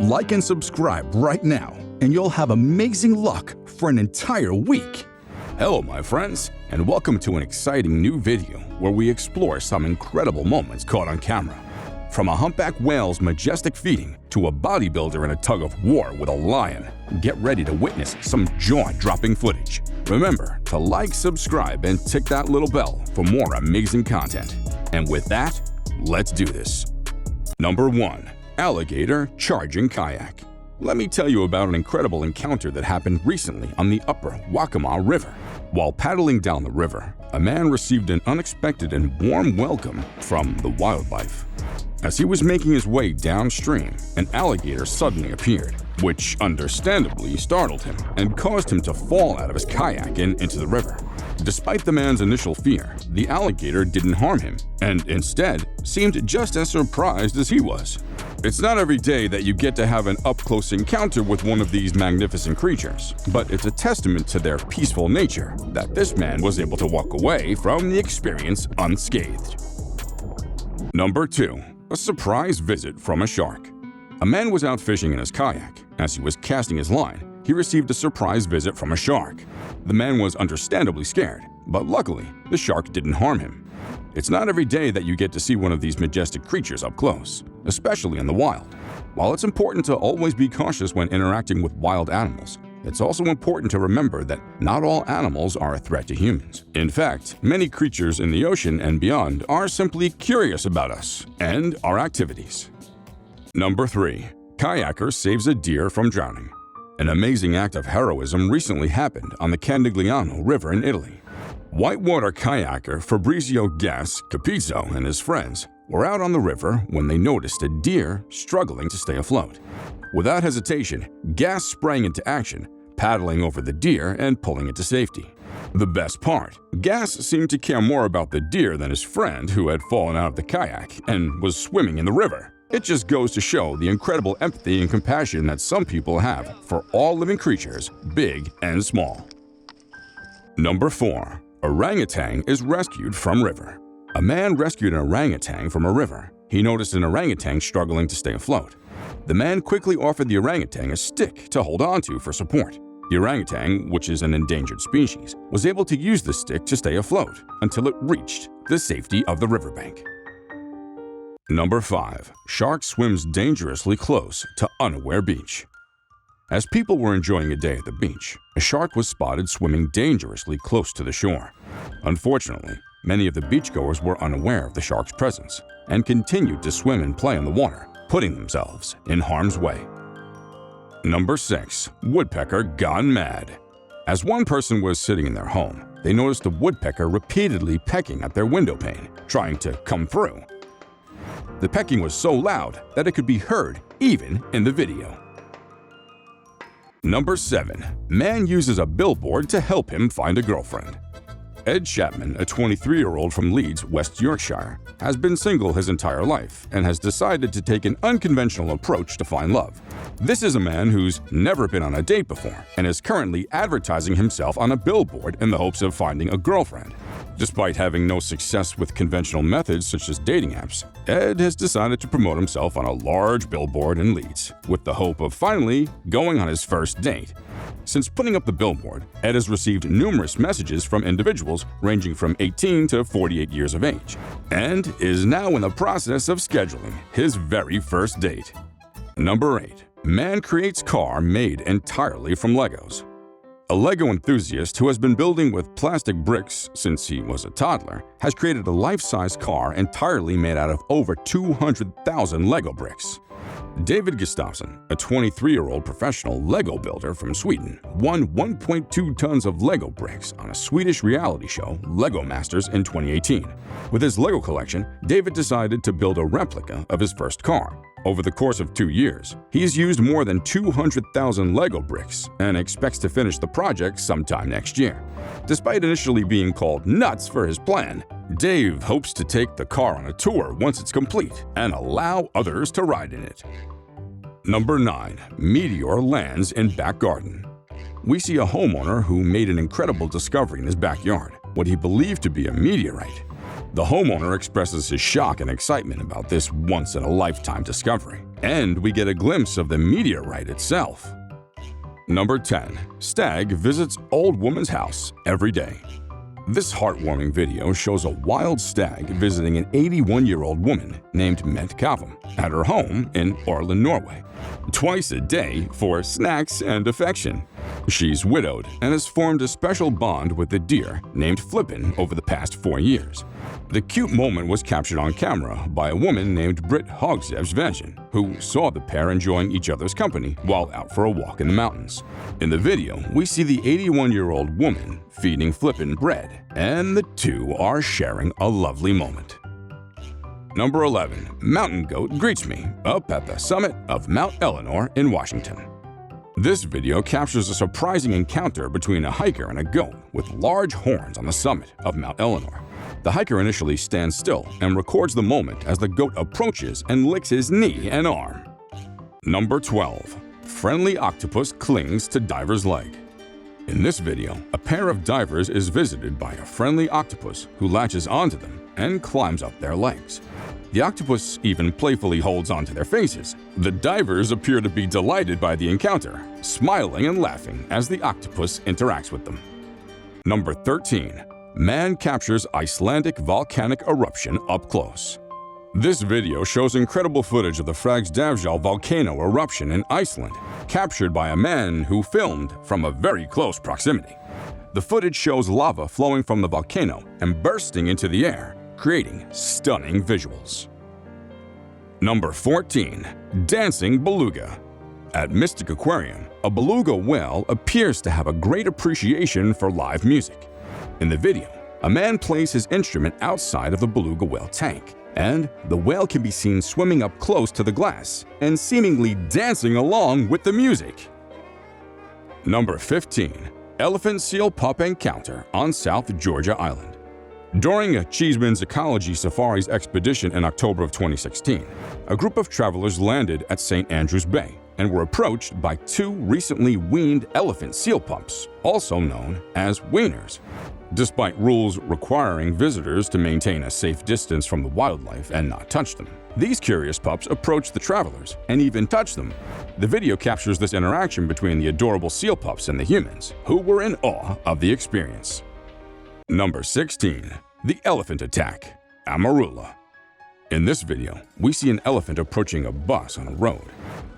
Like and subscribe right now, and you'll have amazing luck for an entire week. Hello, my friends, and welcome to an exciting new video where we explore some incredible moments caught on camera. From a humpback whale's majestic feeding to a bodybuilder in a tug-of-war with a lion, get ready to witness some jaw-dropping footage. Remember to like, subscribe, and tick that little bell for more amazing content. And with that, let's do this. Number 1. Alligator charging kayak. Let me tell you about an incredible encounter that happened recently on the upper Waccamaw River. While paddling down the river, a man received an unexpected and warm welcome from the wildlife. As he was making his way downstream, an alligator suddenly appeared, which understandably startled him and caused him to fall out of his kayak and into the river. Despite the man's initial fear, the alligator didn't harm him and instead seemed just as surprised as he was. It's not every day that you get to have an up-close encounter with one of these magnificent creatures, but it's a testament to their peaceful nature that this man was able to walk away from the experience unscathed. Number 2. A surprise visit from a shark. A man was out fishing in his kayak. As he was casting his line, he received a surprise visit from a shark. The man was understandably scared, but luckily, the shark didn't harm him. It's not every day that you get to see one of these majestic creatures up close, especially in the wild. While it's important to always be cautious when interacting with wild animals, it's also important to remember that not all animals are a threat to humans. In fact, many creatures in the ocean and beyond are simply curious about us and our activities. Number 3. Kayaker saves a deer from drowning. An amazing act of heroism recently happened on the Candigliano River in Italy. Whitewater kayaker Fabrizio Gas Capizzo and his friends were out on the river when they noticed a deer struggling to stay afloat. Without hesitation, Gas sprang into action, paddling over the deer and pulling it to safety. The best part, Gas seemed to care more about the deer than his friend who had fallen out of the kayak and was swimming in the river. It just goes to show the incredible empathy and compassion that some people have for all living creatures, big and small. Number 4. Orangutan is rescued from river. A man rescued an orangutan from a river. He noticed an orangutan struggling to stay afloat. The man quickly offered the orangutan a stick to hold onto for support. The orangutan, which is an endangered species, was able to use the stick to stay afloat until it reached the safety of the riverbank. Number 5. Shark swims dangerously close to unaware beach. As people were enjoying a day at the beach, a shark was spotted swimming dangerously close to the shore. Unfortunately, many of the beachgoers were unaware of the shark's presence and continued to swim and play in the water, putting themselves in harm's way. Number 6. Woodpecker gone mad. As one person was sitting in their home, they noticed a woodpecker repeatedly pecking at their window pane, trying to come through. The pecking was so loud that it could be heard even in the video. Number 7. Man uses a billboard to help him find a girlfriend. Ed Chapman, a 23-year-old from Leeds, West Yorkshire, has been single his entire life and has decided to take an unconventional approach to find love. This is a man who's never been on a date before and is currently advertising himself on a billboard in the hopes of finding a girlfriend. Despite having no success with conventional methods such as dating apps, Ed has decided to promote himself on a large billboard in Leeds, with the hope of finally going on his first date. Since putting up the billboard, Ed has received numerous messages from individuals ranging from 18 to 48 years of age, and is now in the process of scheduling his very first date. Number 8. Man creates car made entirely from Legos. A Lego enthusiast who has been building with plastic bricks since he was a toddler has created a life-size car entirely made out of over 200,000 Lego bricks. David Gustafsson, a 23-year-old professional Lego builder from Sweden, won 1.2 tons of Lego bricks on a Swedish reality show, Lego Masters, in 2018. With his Lego collection, David decided to build a replica of his first car. Over the course of 2 years, he's used more than 200,000 Lego bricks and expects to finish the project sometime next year. Despite initially being called nuts for his plan, Dave hopes to take the car on a tour once it's complete and allow others to ride in it. Number 9. Meteor lands in back garden. We see a homeowner who made an incredible discovery in his backyard, what he believed to be a meteorite. The homeowner expresses his shock and excitement about this once-in-a-lifetime discovery, and we get a glimpse of the meteorite itself. Number 10. Stag visits old woman's house every day. This heartwarming video shows a wild stag visiting an 81-year-old woman named Ment Kavam at her home in Orland, Norway, twice a day for snacks and affection. She's widowed and has formed a special bond with the deer named Flippin over the past 4 years. The cute moment was captured on camera by a woman named Britt Hogsevsvensen, who saw the pair enjoying each other's company while out for a walk in the mountains. In the video, we see the 81-year-old woman feeding Flippin bread, and the two are sharing a lovely moment. Number 11. Mountain goat greets me up at the summit of Mount Eleanor in Washington. This video captures a surprising encounter between a hiker and a goat with large horns on the summit of Mount Eleanor. The hiker initially stands still and records the moment as the goat approaches and licks his knee and arm. Number 12. Friendly octopus clings to diver's leg. In this video, a pair of divers is visited by a friendly octopus who latches onto them and climbs up their legs. The octopus even playfully holds onto their faces. The divers appear to be delighted by the encounter, smiling and laughing as the octopus interacts with them. Number 13. Man captures Icelandic volcanic eruption up close. This video shows incredible footage of the Fagradalsfjall volcano eruption in Iceland, captured by a man who filmed from a very close proximity. The footage shows lava flowing from the volcano and bursting into the air, creating stunning visuals. Number 14. Dancing beluga. At Mystic Aquarium, a beluga whale appears to have a great appreciation for live music. In the video, a man plays his instrument outside of the beluga whale tank, and the whale can be seen swimming up close to the glass and seemingly dancing along with the music. Number 15. Elephant seal pup encounter on South Georgia Island. During a Cheeseman's Ecology Safaris expedition in October of 2016, a group of travelers landed at St. Andrews Bay and were approached by 2 recently weaned elephant seal pups, also known as weaners. Despite rules requiring visitors to maintain a safe distance from the wildlife and not touch them, these curious pups approached the travelers and even touched them. The video captures this interaction between the adorable seal pups and the humans, who were in awe of the experience. Number 16. The elephant attack, Amarula. In this video, we see an elephant approaching a bus on a road.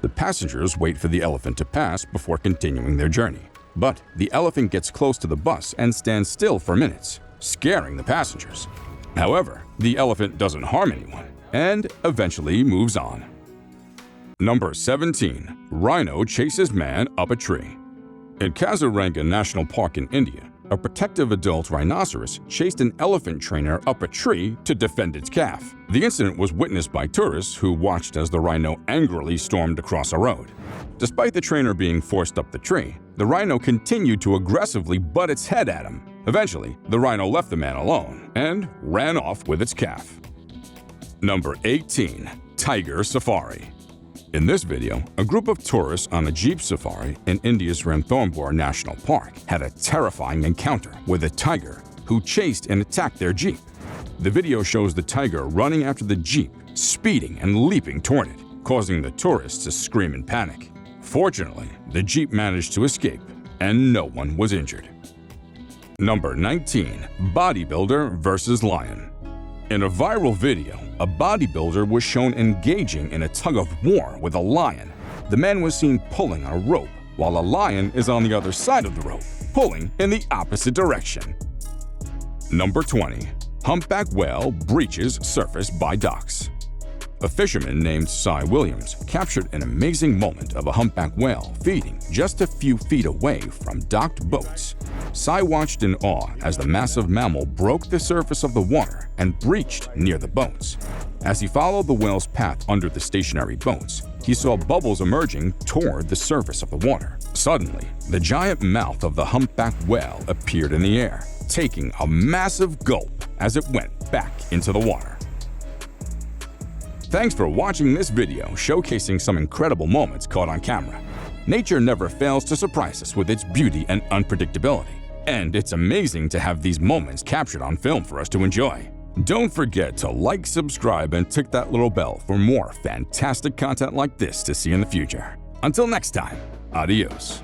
The passengers wait for the elephant to pass before continuing their journey. But the elephant gets close to the bus and stands still for minutes, scaring the passengers. However, the elephant doesn't harm anyone and eventually moves on. Number 17. Rhino chases man up a tree. In Kaziranga National Park in India, a protective adult rhinoceros chased an elephant trainer up a tree to defend its calf. The incident was witnessed by tourists who watched as the rhino angrily stormed across a road. Despite the trainer being forced up the tree, the rhino continued to aggressively butt its head at him. Eventually, the rhino left the man alone and ran off with its calf. Number 18. Tiger Safari. In this video, a group of tourists on a jeep safari in India's Ranthambore National Park had a terrifying encounter with a tiger who chased and attacked their jeep. The video shows the tiger running after the jeep, speeding and leaping toward it, causing the tourists to scream in panic. Fortunately, the jeep managed to escape and no one was injured. Number 19. Bodybuilder versus lion. In a viral video, a bodybuilder was shown engaging in a tug-of-war with a lion. The man was seen pulling on a rope, while a lion is on the other side of the rope, pulling in the opposite direction. Number 20. Humpback whale breaches surface by docks. A fisherman named Cy Williams captured an amazing moment of a humpback whale feeding just a few feet away from docked boats. Cy watched in awe as the massive mammal broke the surface of the water and breached near the boats. As he followed the whale's path under the stationary boats, he saw bubbles emerging toward the surface of the water. Suddenly, the giant mouth of the humpback whale appeared in the air, taking a massive gulp as it went back into the water. Thanks for watching this video showcasing some incredible moments caught on camera. Nature never fails to surprise us with its beauty and unpredictability, and it's amazing to have these moments captured on film for us to enjoy. Don't forget to like, subscribe, and tick that little bell for more fantastic content like this to see in the future. Until next time, adios.